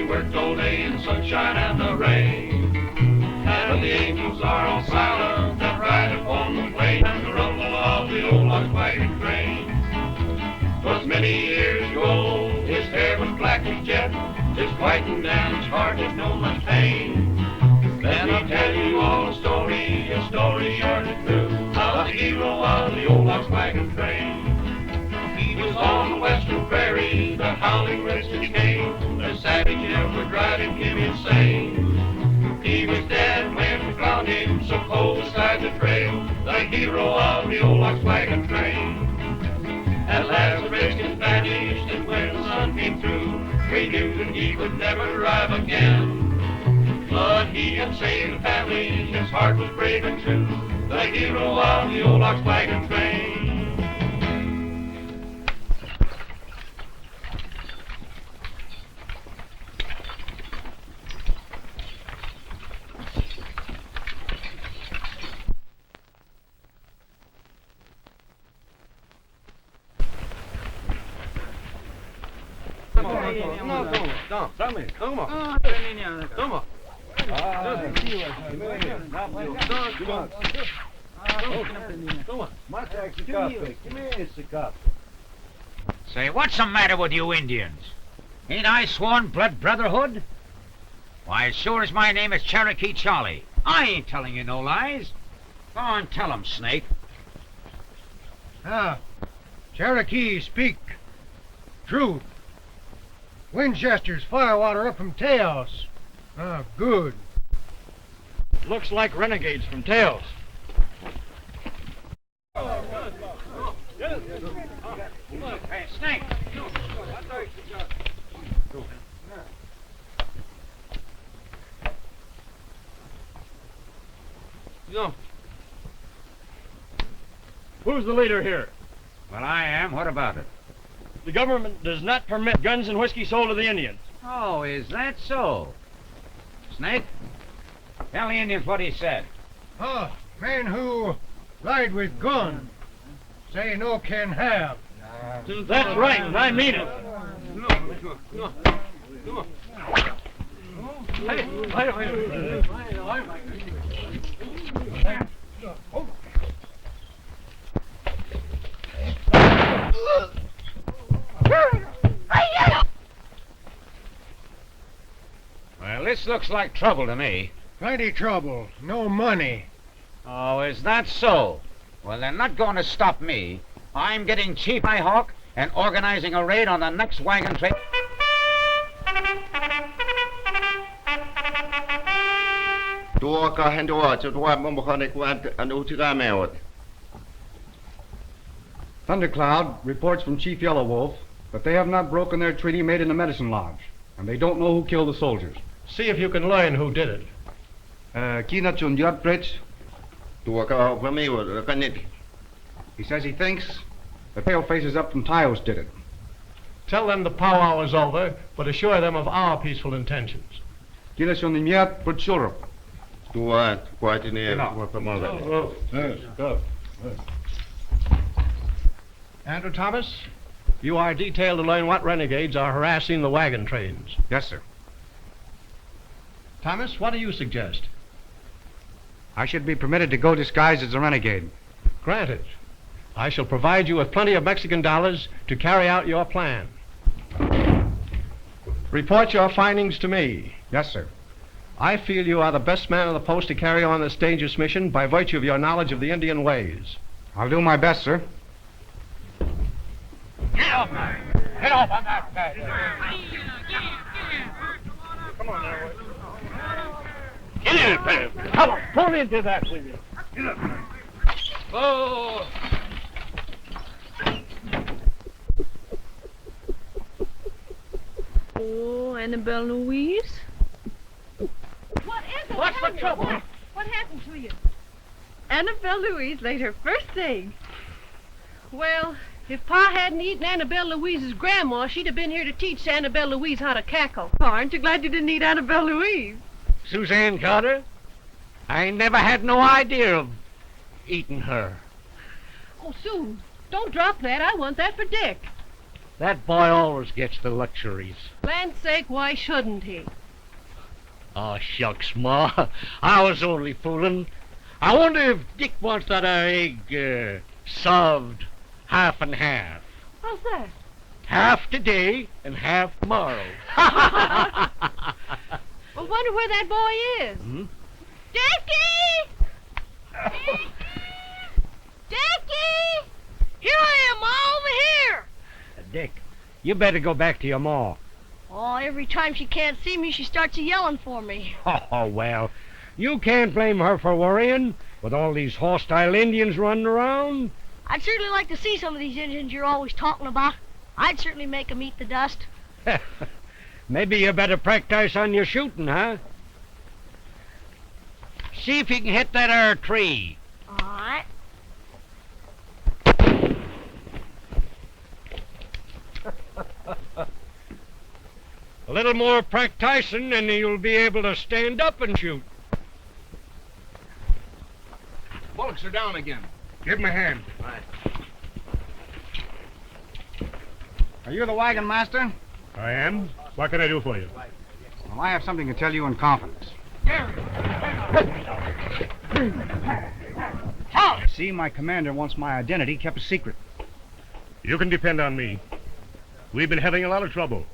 He worked all day in the sunshine and the rain. And the angels are all silent that ride upon the plain, and the rumble of the old log wagon train. 'Twas many years ago, his hair was black as jet, his whitened and his heart had known much pain. Let me tell you all a story short and true, of the hero of the old log wagon train. He was on the western prairie, the howling redskins came, the savages would drive him insane. He was dead when we found him, so cold beside the trail, the hero of the old log wagon train. At last the redskins vanished, and when the sun came through, we knew that he would never arrive again. But he had saved the family, his heart was brave and true, the hero of the old log wagon train. Say, what's the matter with you Indians? Ain't I sworn blood brotherhood? Why, as sure as my name is Cherokee Charlie, I ain't telling you no lies. Go on, tell 'em, Snake. Cherokee speak truth. Winchester's firewater up from Taos. Good. Looks like renegades from Taos. Hey, Snake! Who's the leader here? Well, I am. What about it? The government does not permit guns and whiskey sold to the Indians. Oh, is that so? Snake, tell the Indians what he said. Men who ride with gun say no can have. That's right, and I mean it. Well, this looks like trouble to me. Plenty trouble, no money. Oh, is that so? Well, they're not going to stop me. I'm getting Chief Nighthawk and organizing a raid on the next wagon train. Thundercloud reports from Chief Yellow Wolf that they have not broken their treaty made in the medicine lodge, and they don't know who killed the soldiers. See if you can learn who did it. He says he thinks the pale faces up from Taos did it. Tell them the powwow is over, but assure them of our peaceful intentions. Andrew Thomas, you are detailed to learn what renegades are harassing the wagon trains. Yes, sir. Thomas, what do you suggest? I should be permitted to go disguised as a renegade. Granted. I shall provide you with plenty of Mexican dollars to carry out your plan. Report your findings to me. Yes, sir. I feel you are the best man on the post to carry on this dangerous mission by virtue of your knowledge of the Indian ways. I'll do my best, sir. Get off, man! Get off on that bed! Come on now. Get in, man. Come on, pull into that with you. Get up. Oh! Oh, Annabelle Louise? What is it? What's the trouble? What happened to you? Annabelle Louise laid her first egg. Well, if Pa hadn't eaten Annabelle Louise's grandma, she'd have been here to teach Annabelle Louise how to cackle. Pa, aren't you glad you didn't eat Annabelle Louise? Suzanne Carter, I never had no idea of eating her. Oh, Sue, don't drop that. I want that for Dick. That boy always gets the luxuries. Land's sake, why shouldn't he? Oh, shucks, Ma. I was only fooling. I wonder if Dick wants that egg served half and half. How's that? Half today and half tomorrow. I wonder where that boy is. Hmm? Dickie! Dickie! Here I am, Ma, over here! Dick, you better go back to your ma. Oh, every time she can't see me, she starts yelling for me. Oh, well, you can't blame her for worrying with all these hostile Indians running around. I'd certainly like to see some of these Indians you're always talking about. I'd certainly make 'em eat the dust. Maybe you better practice on your shooting, huh? See if you can hit that tree. All right. A little more practicing and you'll be able to stand up and shoot. Bullocks are down again. Give him a hand. Are you the wagon master? I am. What can I do for you? Well, I have something to tell you in confidence. See, my commander wants my identity kept a secret. You can depend on me. We've been having a lot of trouble.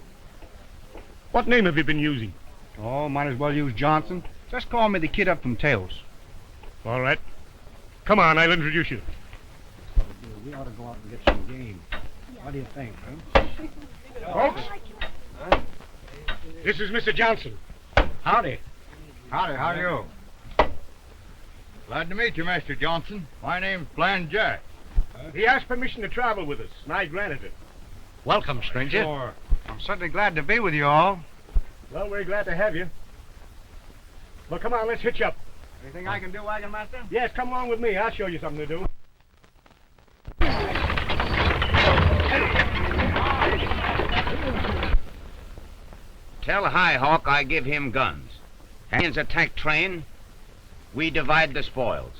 What name have you been using? Oh, might as well use Johnson. Just call me the kid up from Tails. All right. Come on, I'll introduce you. We ought to go out and get some game. What do you think, huh? Folks, this is Mr. Johnson. Howdy. Howdy, how are you? Glad to meet you, Master Johnson. My name's Blind Jack. He asked permission to travel with us, and I granted it. Welcome, stranger. Sure. I'm certainly glad to be with you all. Well, we're glad to have you. Well, come on, let's hitch up. Anything I can do, wagon master? Yes, come along with me. I'll show you something to do. Tell High Hawk I give him guns. Indians attack train, we divide the spoils.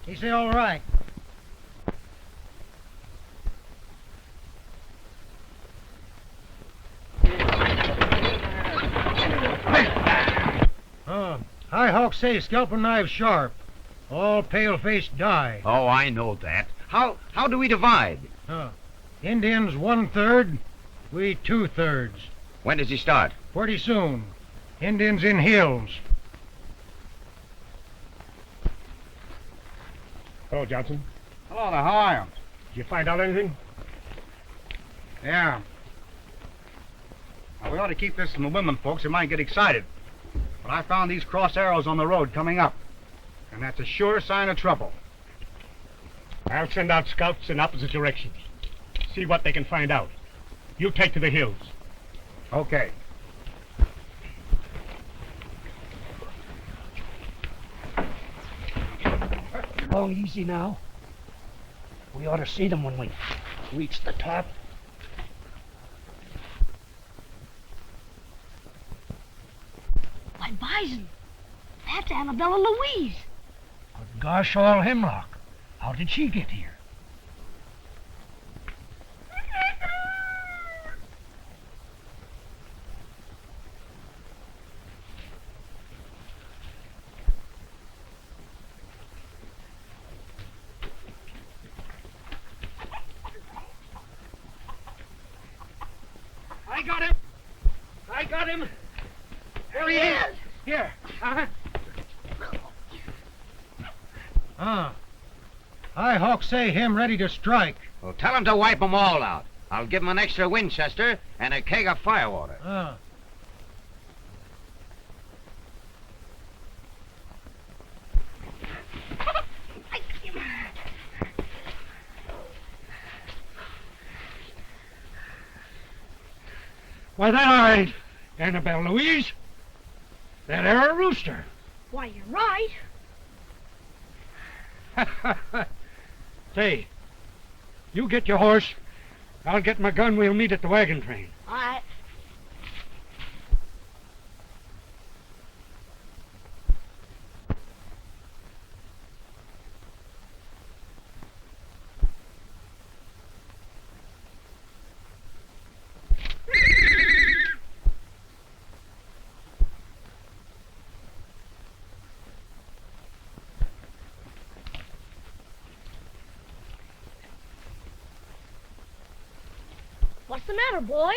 He say all right. High Hawk say scalping knives sharp. All pale-face die. Oh, I know that. How do we divide? Indians 1/3, we 2/3. When does he start? Pretty soon. Indians in hills. Hello, Johnson. Hello there, how are you? Did you find out anything? Yeah. Now, we ought to keep this from the women folks. They might get excited. But I found these cross arrows on the road coming up. And that's a sure sign of trouble. I'll send out scouts in opposite directions. See what they can find out. You take to the hills. Okay. Go easy now. We ought to see them when we reach the top. Why, Bison, that's Annabella Louise. But gosh all hemlock, how did she get here? I got him! I got him! There he is! Here. High Hawk say him ready to strike. Well, tell him to wipe 'em all out. I'll give him an extra Winchester and a keg of firewater. Why, that ain't Annabelle Louise. That air a rooster. Why, you're right. Say, you get your horse. I'll get my gun. We'll meet at the wagon train. All right. What's the matter, boy?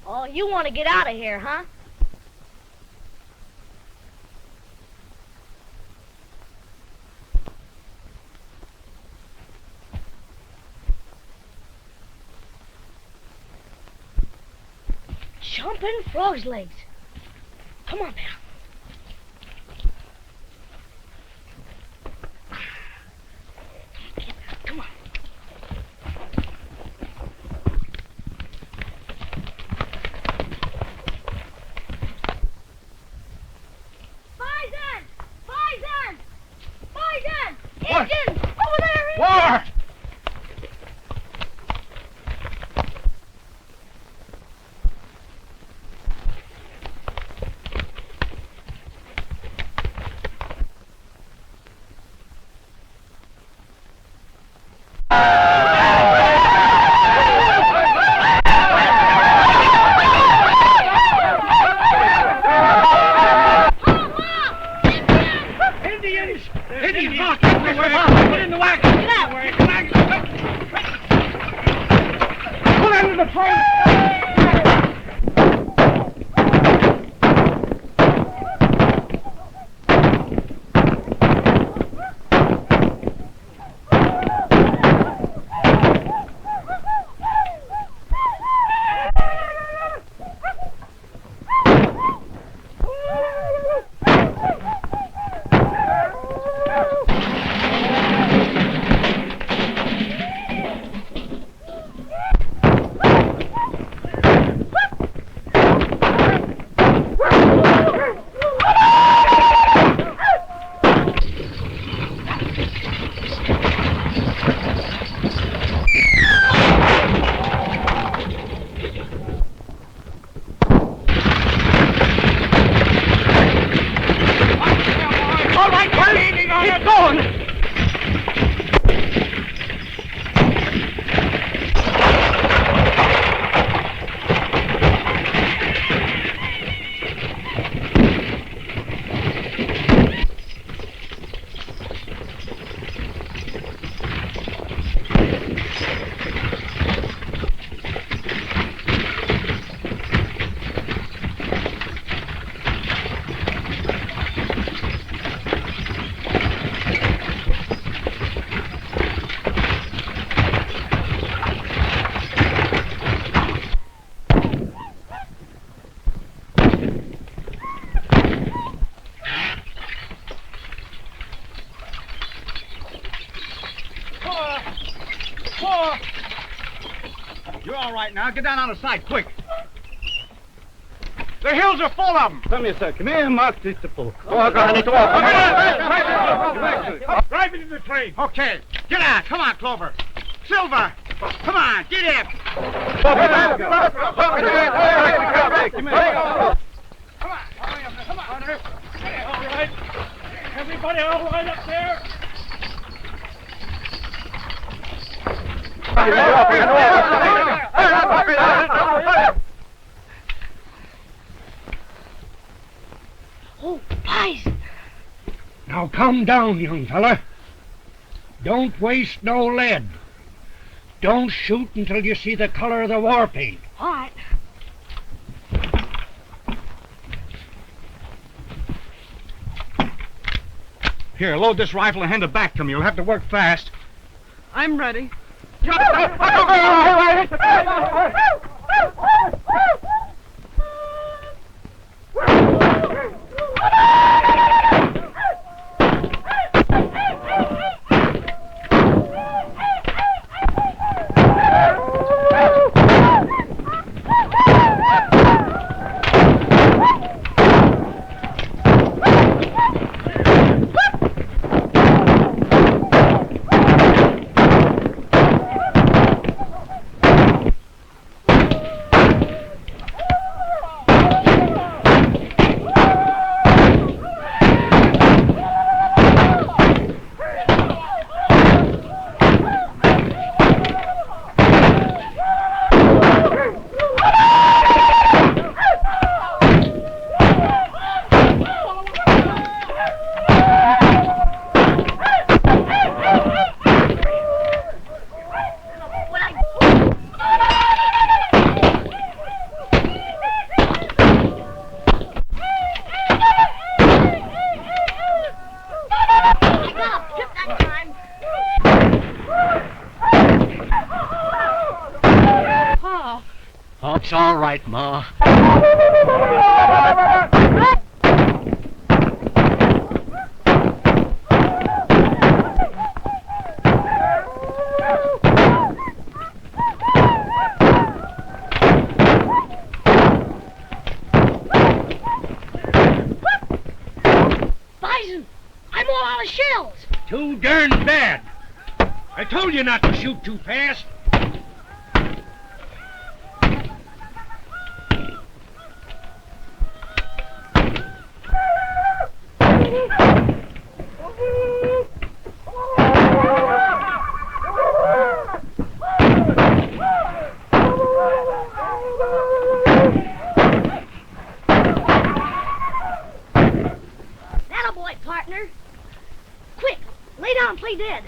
Oh, you want to get out of here, huh? Jumping frog's legs. Come on, pal. Come on. Bison! Bison! Bison! What? Indians! Over there! War! Indians! Indians! Mark everywhere! Get in the wagon! Get out! Pull into the train! You're all right now. Get down on the side, quick. The hills are full of them. Come here, sir. Come here, Mark. This is full. Drive into the train. Okay. Get out. Come on, Clover. Silver. Come on. Get in. Come on. Come on. All right. Everybody all right up there? Oh, Bison! Now calm down, young fella. Don't waste no lead. Don't shoot until you see the color of the war paint. All right. Here, load this rifle and hand it back to me. You'll have to work fast. I'm ready. Oh, it's all right, Ma. Bison, I'm all out of shells. Too darn bad. I told you not to shoot too fast. That'll boy, partner. Quick, lay down and play dead.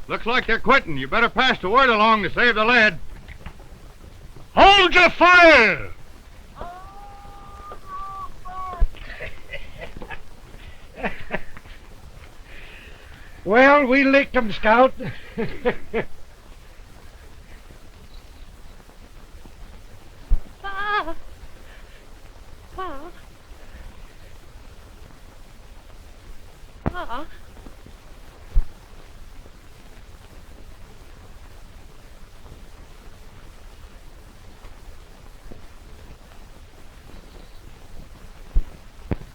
Looks like they're quitting. You better pass the word along to save the lead. Hold your fire! Well, we licked 'em, Scout. Pa. Pa. Pa.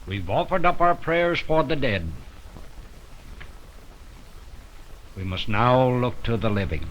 We've offered up our prayers for the dead. We must now look to the living.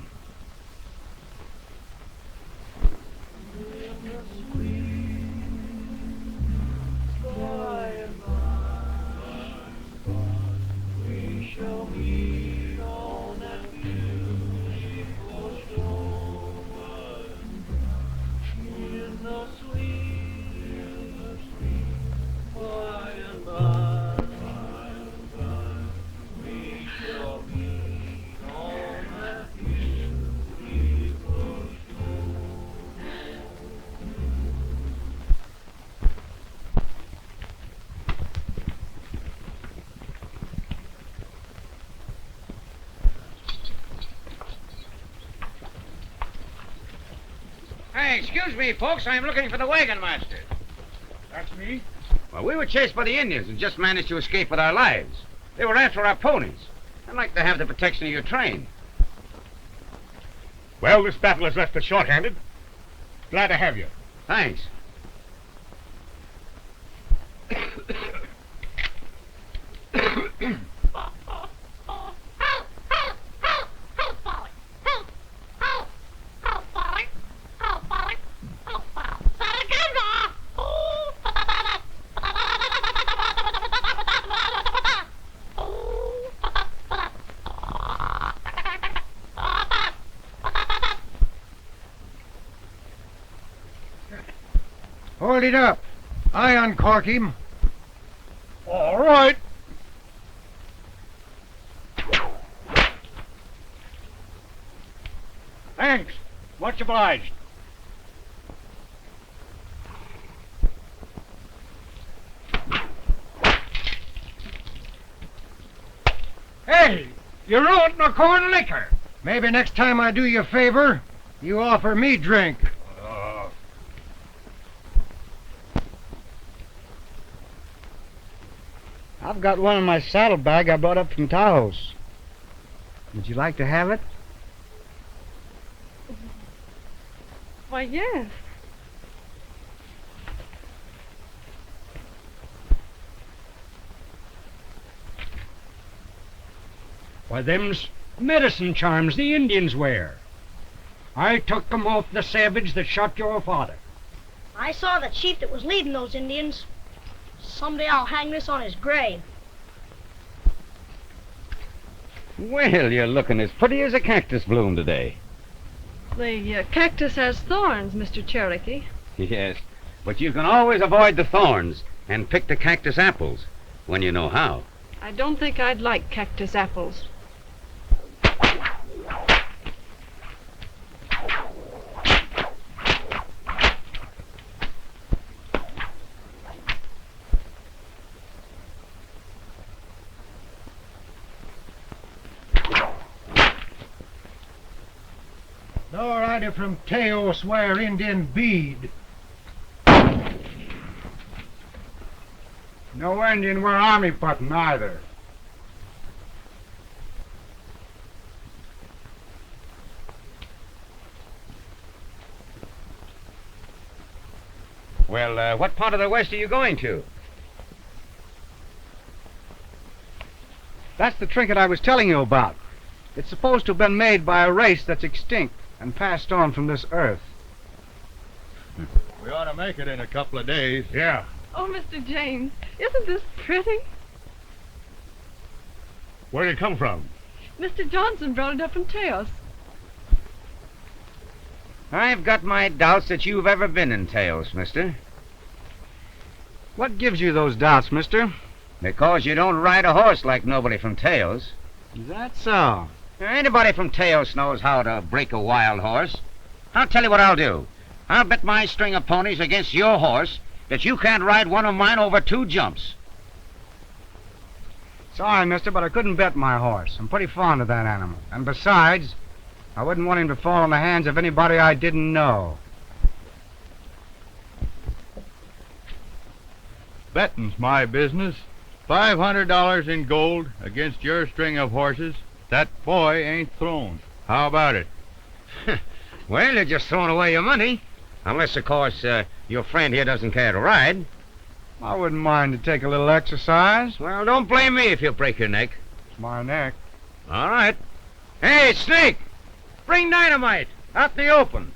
Hey, excuse me, folks. I'm looking for the wagon master. That's me. Well, we were chased by the Indians and just managed to escape with our lives. They were after our ponies. I'd like to have the protection of your train. Well, this battle has left us short-handed. Glad to have you. Thanks. Hold it up. I uncork him. All right. Thanks. Much obliged. Hey, you ruined my corn liquor. Maybe next time I do you a favor, you offer me drink. I've got one in my saddlebag I brought up from Taos. Would you like to have it? Why, yes. Why, them's medicine charms the Indians wear. I took 'em off the savage that shot your father. I saw the chief that was leading those Indians. Someday I'll hang this on his grave. Well, you're looking as pretty as a cactus bloom today. The cactus has thorns, Mr. Cherokee. Yes, but you can always avoid the thorns and pick the cactus apples when you know how. I don't think I'd like cactus apples. No rider from Taos wear Indian bead. No Indian wear army button either. Well, what part of the West are you going to? That's the trinket I was telling you about. It's supposed to have been made by a race that's extinct and passed on from this earth. We ought to make it in a couple of days. Yeah. Oh, Mr. James, isn't this pretty? Where did it come from? Mr. Johnson brought it up from Taos. I've got my doubts that you've ever been in Taos, mister. What gives you those doubts, mister? Because you don't ride a horse like nobody from Taos. Is that so? Anybody from Taos knows how to break a wild horse. I'll tell you what I'll do. I'll bet my string of ponies against your horse that you can't ride one of mine over 2 jumps. Sorry, mister, but I couldn't bet my horse. I'm pretty fond of that animal. And besides, I wouldn't want him to fall in the hands of anybody I didn't know. Betting's my business. $500 in gold against your string of horses. That boy ain't thrown. How about it? Well, you're just throwing away your money. Unless, of course, your friend here doesn't care to ride. I wouldn't mind to take a little exercise. Well, don't blame me if you break your neck. It's my neck. All right. Hey, Snake! Bring dynamite out in the open.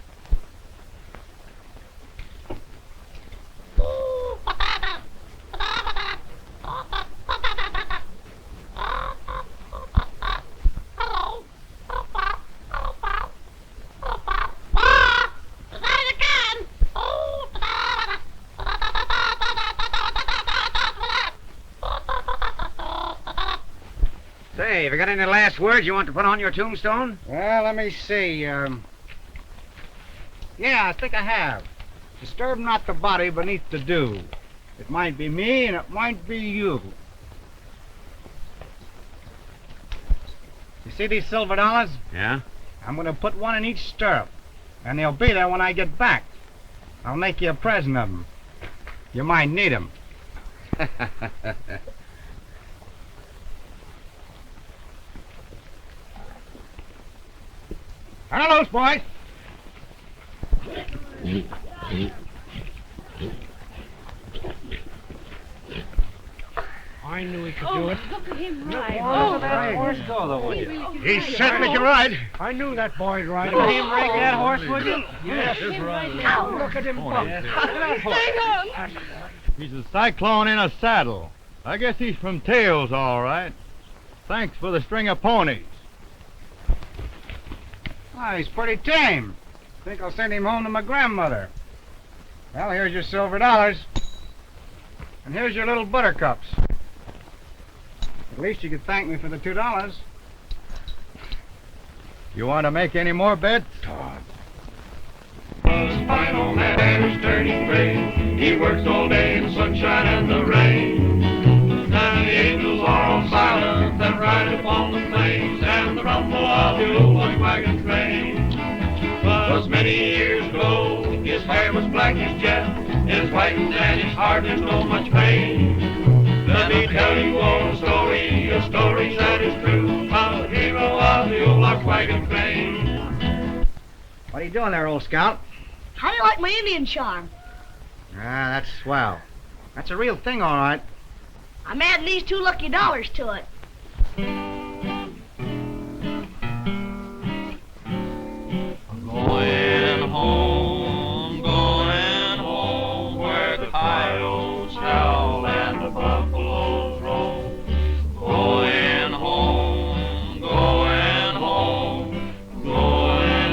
Say, have you got any last words you want to put on your tombstone? Well, let me see. Yeah, I think I have. Disturb not the body beneath the dew. It might be me and it might be you. You see these silver dollars? Yeah? I'm going to put one in each stirrup. And they'll be there when I get back. I'll make you a present of them. You might need them. Hello, boys. I knew he could do it. Look at him ride. Oh, that horse go, though, would you? He certainly can ride. I knew that boy'd ride. Look at him rake that horse, would you? Yes, look at him bump. Hang on. He's a Cyclone in a saddle. I guess he's from Taos, all right. Thanks for the string of ponies. Oh, he's pretty tame. Think I'll send him home to my grandmother. Well, here's your silver dollars. And here's your little buttercups. At least you could thank me for the $2. You want to make any more bets? Was a fine old man and he's turning gray. He works all day in the sunshine and the rain. And the angels are all silent that ride upon the plains, and the rumble of the old wagon train. Was many years ago, his hair was black as jet, his whitened and his heart didn't know much pain. Let me tell you all a story that is true, of the hero of the old wagon train. What are you doing there, old scout? How do you like my Indian charm? Ah, that's swell. That's a real thing, all right. I'm adding these $2 lucky to it. Going home, where the coyotes howl and the buffaloes roam. Going home, going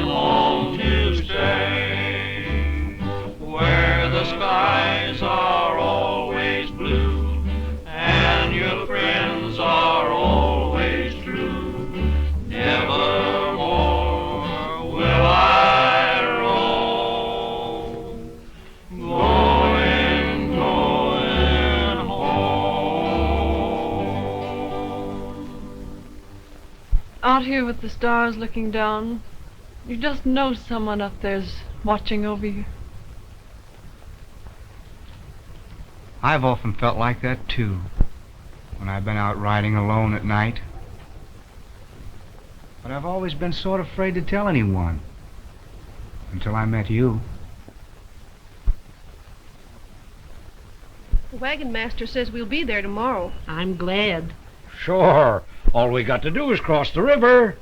home to stay, where the skies are always blue, and your friends are always true. Nevermore will I roam, going home. Out here with the stars looking down, you just know someone up there's watching over you. I've often felt like that, too, when I've been out riding alone at night. But I've always been sort of afraid to tell anyone, until I met you. The wagon master says we'll be there tomorrow. I'm glad. Sure. All we got to do is cross the river.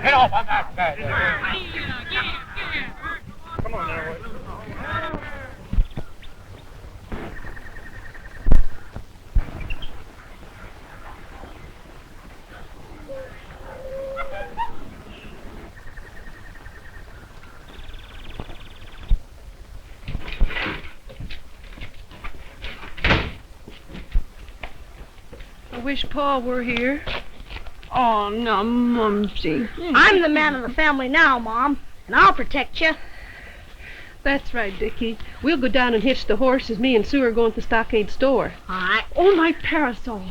Get off on that bed. Come on now. I wish Pa were here. Oh, no, Mumsy. I'm the man of the family now, Mom, and I'll protect you. That's right, Dickie. We'll go down and hitch the horses. Me and Sue are going to the stockade store. All right. Oh, my parasol.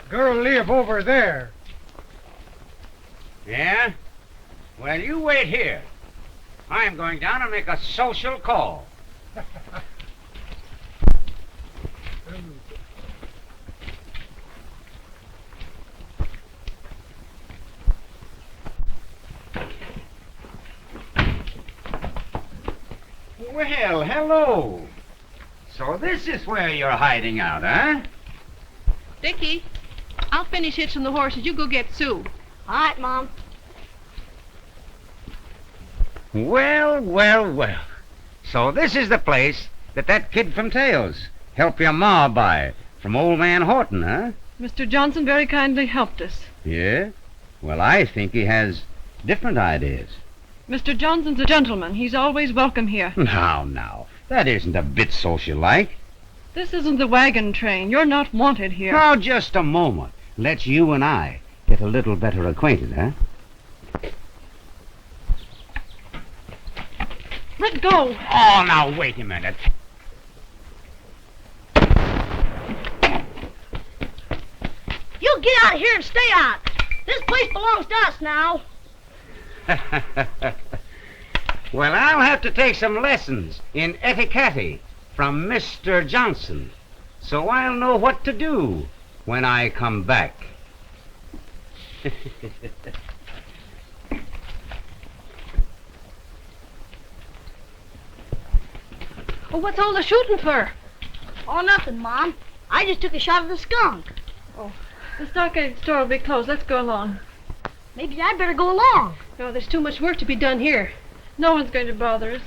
Girl live over there. Yeah? Well, you wait here. I'm going down and make a social call. Well, hello. So this is where you're hiding out, huh? Dickie, I'll finish hitching the horses. You go get Sue. All right, Mom. Well, well, well. So this is the place that kid from Tails helped your ma buy from old man Horton, huh? Mr. Johnson very kindly helped us. Yeah? Well, I think he has different ideas. Mr. Johnson's a gentleman. He's always welcome here. Now, that isn't a bit social-like. This isn't the wagon train. You're not wanted here. Now, just a moment. Let's you and I get a little better acquainted, huh? Let go. Oh, now, wait a minute. You get out of here and stay out. This place belongs to us now. Well, I'll have to take some lessons in etiquette from Mr. Johnson, so I'll know what to do when I come back. Oh, what's all the shooting for? Oh, nothing, Mom. I just took a shot at the skunk. Oh, the stockade store will be closed. Let's go along. Maybe I'd better go along. No, there's too much work to be done here. No one's going to bother us.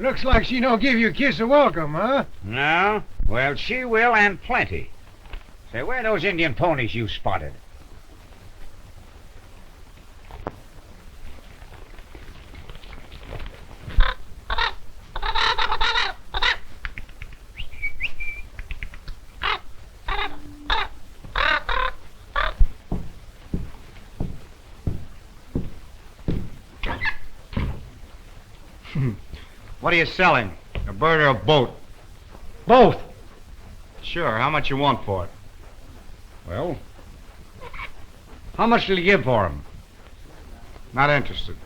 Looks like she don't give you a kiss of welcome, huh? No? Well, she will, and plenty. Say, where are those Indian ponies you spotted? What are you selling? A bird or a boat? Both. Sure. How much you want for it? Well, how much did you give for them? Not interested.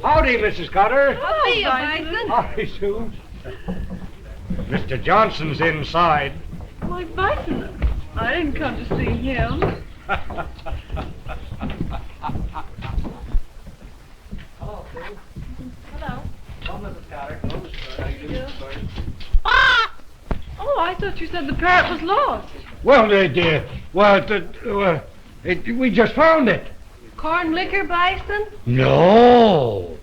Howdy, Mrs. Carter. Hiya, Bison. Howdy, Sue. Mr. Johnson's inside. My Bison. I didn't come to see him. Hello. Oh, I thought you said the parrot was lost. Well, we just found it. Corn liquor, Bison? No.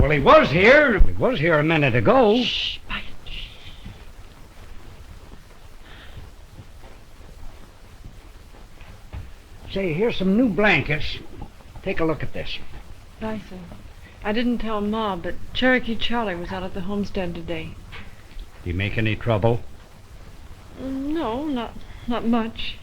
Well, he was here. He was here a minute ago. Shh, Bison. Say, here's some new blankets. Take a look at this. Bison, I didn't tell Ma, but Cherokee Charlie was out at the homestead today. Do you make any trouble? No, not much.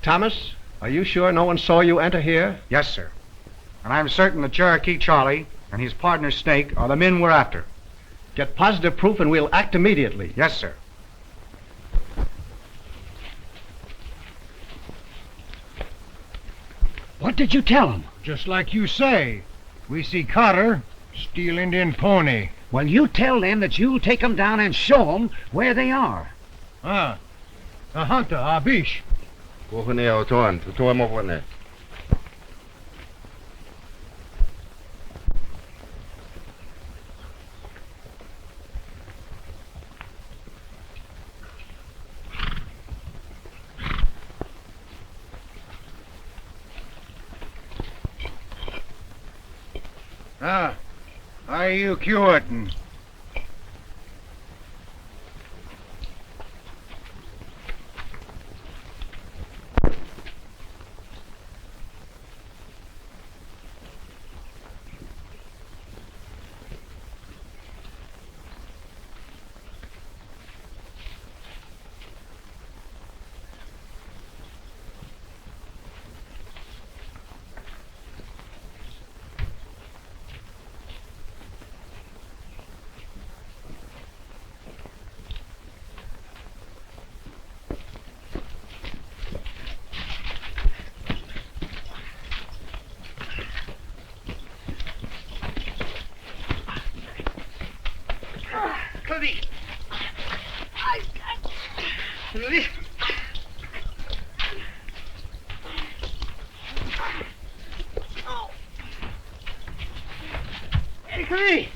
Thomas, are you sure no one saw you enter here? Yes, sir. And I'm certain that Cherokee Charlie and his partner Snake are the men we're after. Get positive proof and we'll act immediately. Yes, sir. What did you tell him? Just like you say. We see Carter steal Indian pony. Well, you tell them that you'll take them down and show them where they are. A hunter, a biche. Are you Curtin? Hey!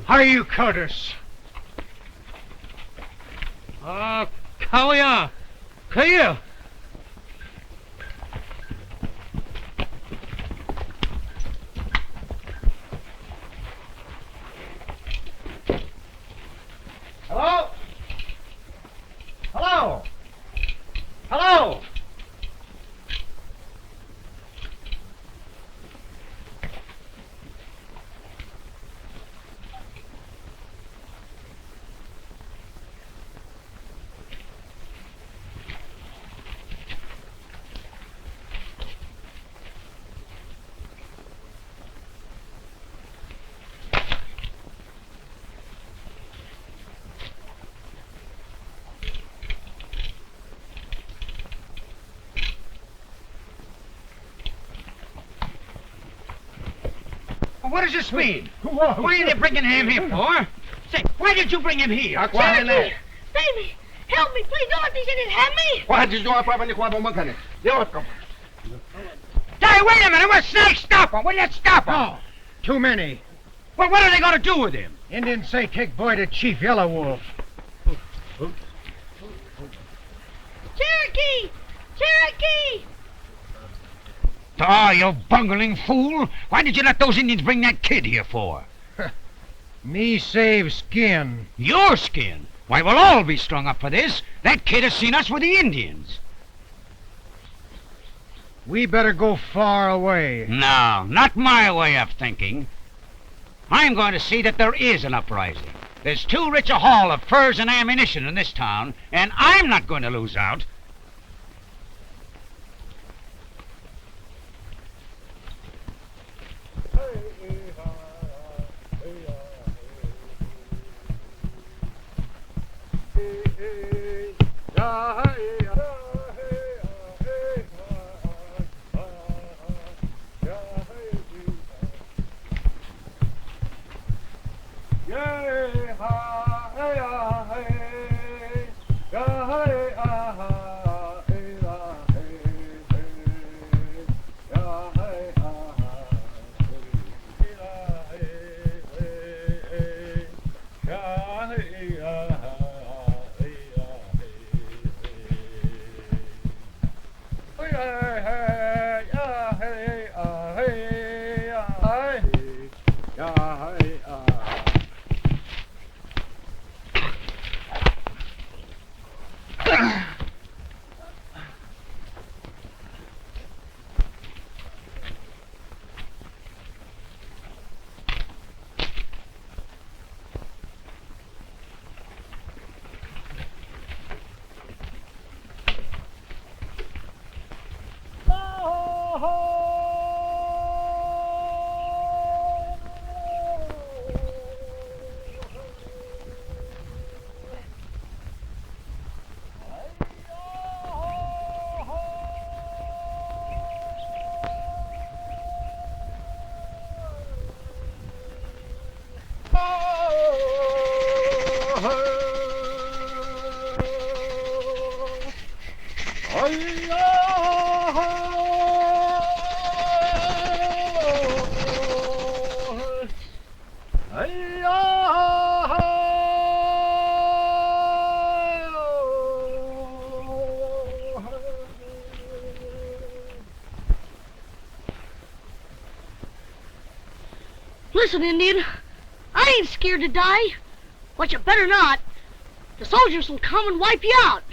Hi, Curtis. Kawaya! Kaya! Hello? Hello? Hello? What does this mean? What are you bringing him here for? Say, why did you bring him here? Cherokee! Baby! Help me, please! Don't let these Indians have me! Hey, wait a minute! What snake? Stop him! Will you stop him? No. Too many. Well, what are they going to do with him? Indians say take boy to Chief Yellow Wolf. Cherokee! Cherokee! Oh, you bungling fool! Why did you let those Indians bring that kid here for? Me save skin. Your skin? Why, we'll all be strung up for this. That kid has seen us with the Indians. We better go far away. No, not my way of thinking. I'm going to see that there is an uprising. There's too rich a haul of furs and ammunition in this town, and I'm not going to lose out. Listen, Indian, I ain't scared to die, but you better not. The soldiers will come and wipe you out.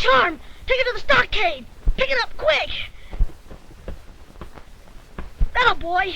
charm. Take it to the stockade. Pick it up quick. That'll boy.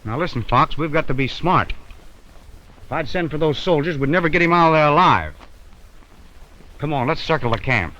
Now listen, Fox, we've got to be smart. If I'd send for those soldiers, we'd never get him out of there alive. Come on, let's circle the camp.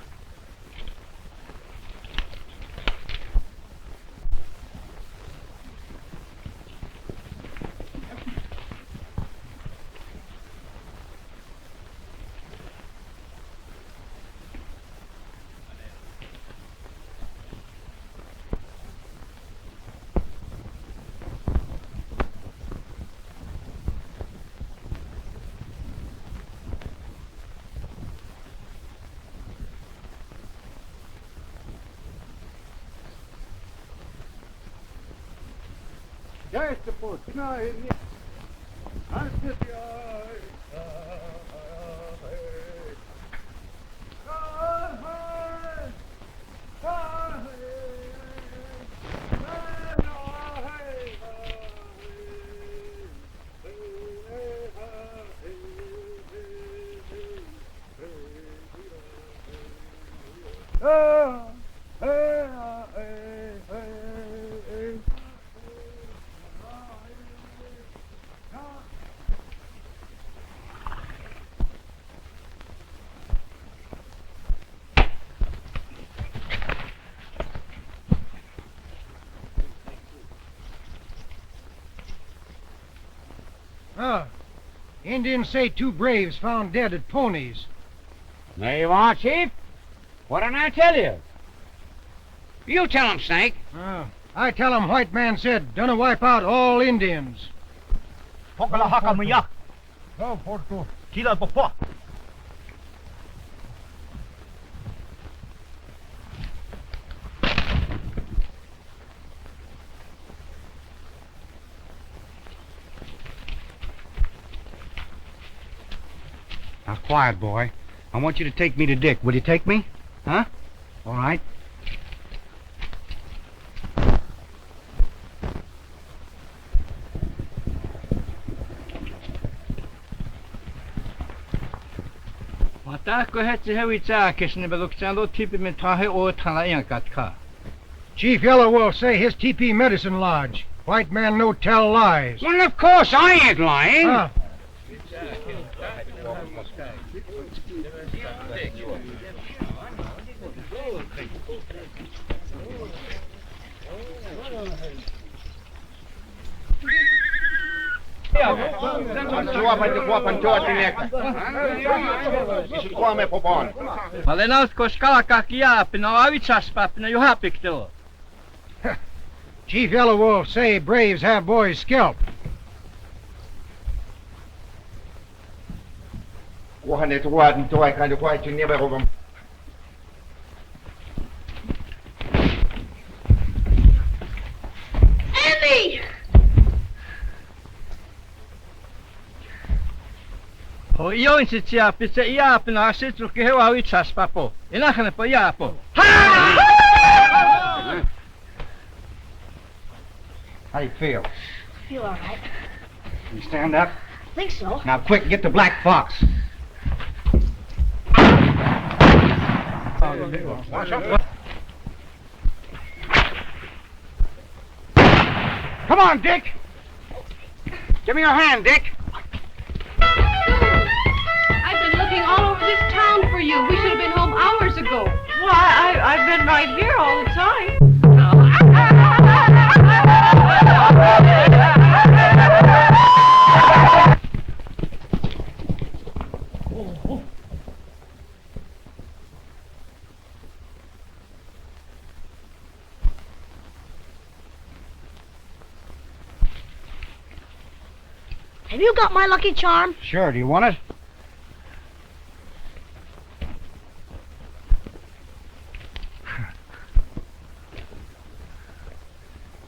Indians say 2 braves found dead at Ponies. There you are, Chief. What didn't I tell you? You tell him, Snake. I tell 'em white man said, gonna wipe out all Indians. Now, quiet, boy. I want you to take me to Dick. Will you take me? Huh? All right. Chief Yellow Wolf say his teepee medicine lodge. White man no tell lies. Well, of course I ain't lying. Chief Yellow Wolf say braves have boys scalped. Andy! O iyo in siya pizza iya pinasit ruki hewa wichas papo. Inahan po ya po. How do you feel? I feel all right. You stand up? I think so. Now, quick, get the black fox. Come on, Dick. Give me your hand, Dick. I've been looking all over this town for you. We should have been home hours ago. Why, I've been right here all the time. Have you got my lucky charm? Sure, do you want it?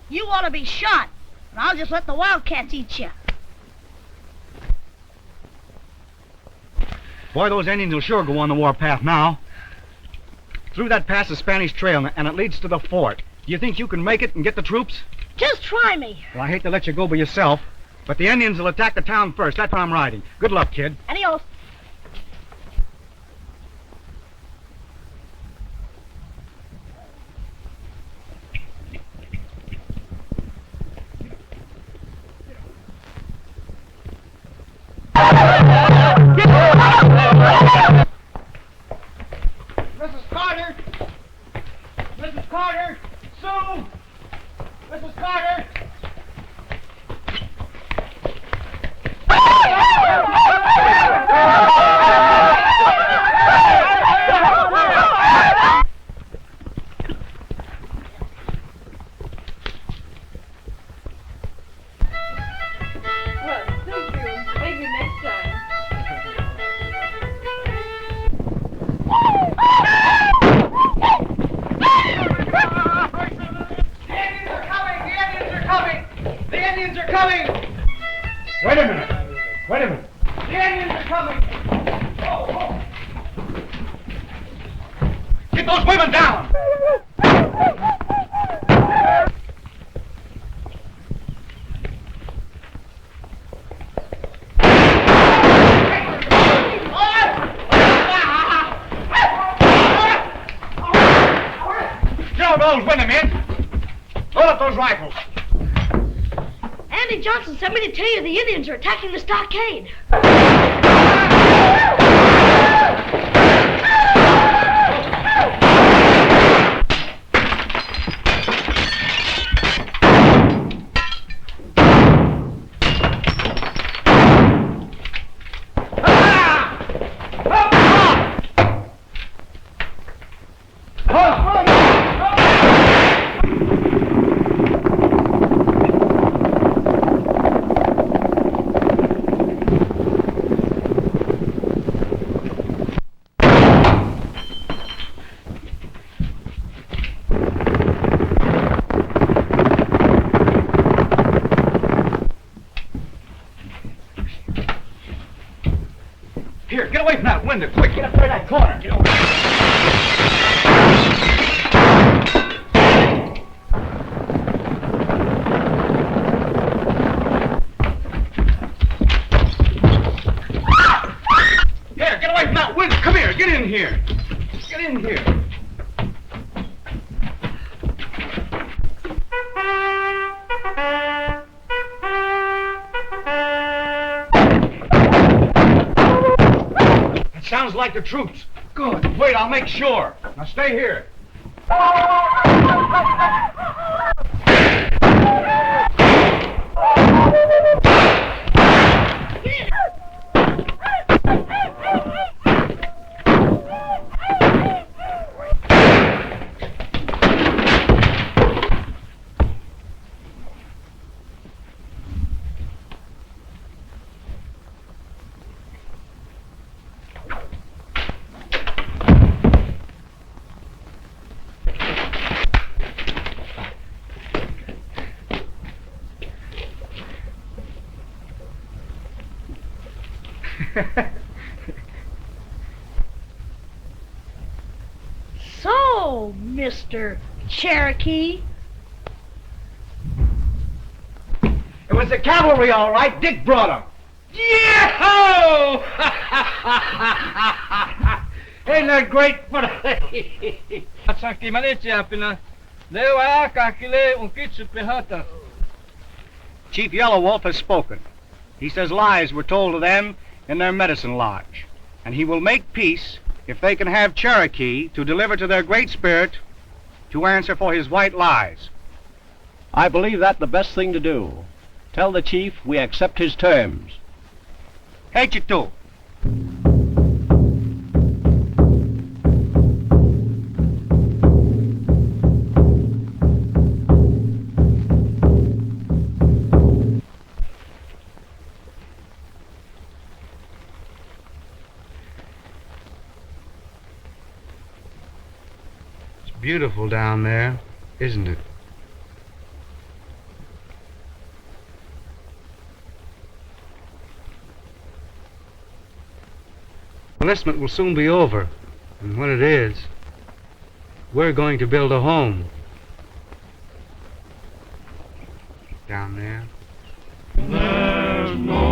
You ought to be shot, and I'll just let the wildcats eat you. Boy, those Indians will sure go on the warpath now. Through that pass is Spanish Trail, and it leads to the fort. Do you think you can make it and get the troops? Just try me. Well, I hate to let you go by yourself, but the Indians will attack the town first. That's why I'm riding. Good luck, kid. Adios. Mrs. Carter! Mrs. Carter! Sue! Mrs. Carter! Well, thank you. Maybe next time. Wait a minute. Wait a minute. The Indians are coming. Get those women down. Get all those women, men. Load up those rifles. Andy Johnson sent me to tell you the Indians are attacking the stockade. Here, get away from that window, quick. Get up there in that corner. Get away. Here, get away from that window. Come here, get in here. Get in here. Sounds like the troops. Good. Wait, I'll make sure. Now stay here. So, Mr. Cherokee. It was the cavalry, all right. Dick brought them. Yee-ho! Ain't that great for Chief Yellow Wolf has spoken. He says lies were told to them in their medicine lodge, and he will make peace if they can have Cherokee to deliver to their Great Spirit to answer for his white lies. I believe that the best thing to do. Tell the chief we accept his terms. Hate you too. beautiful down there, isn't it? Enlistment will soon be over, and when it is, we're going to build a home down there. There's no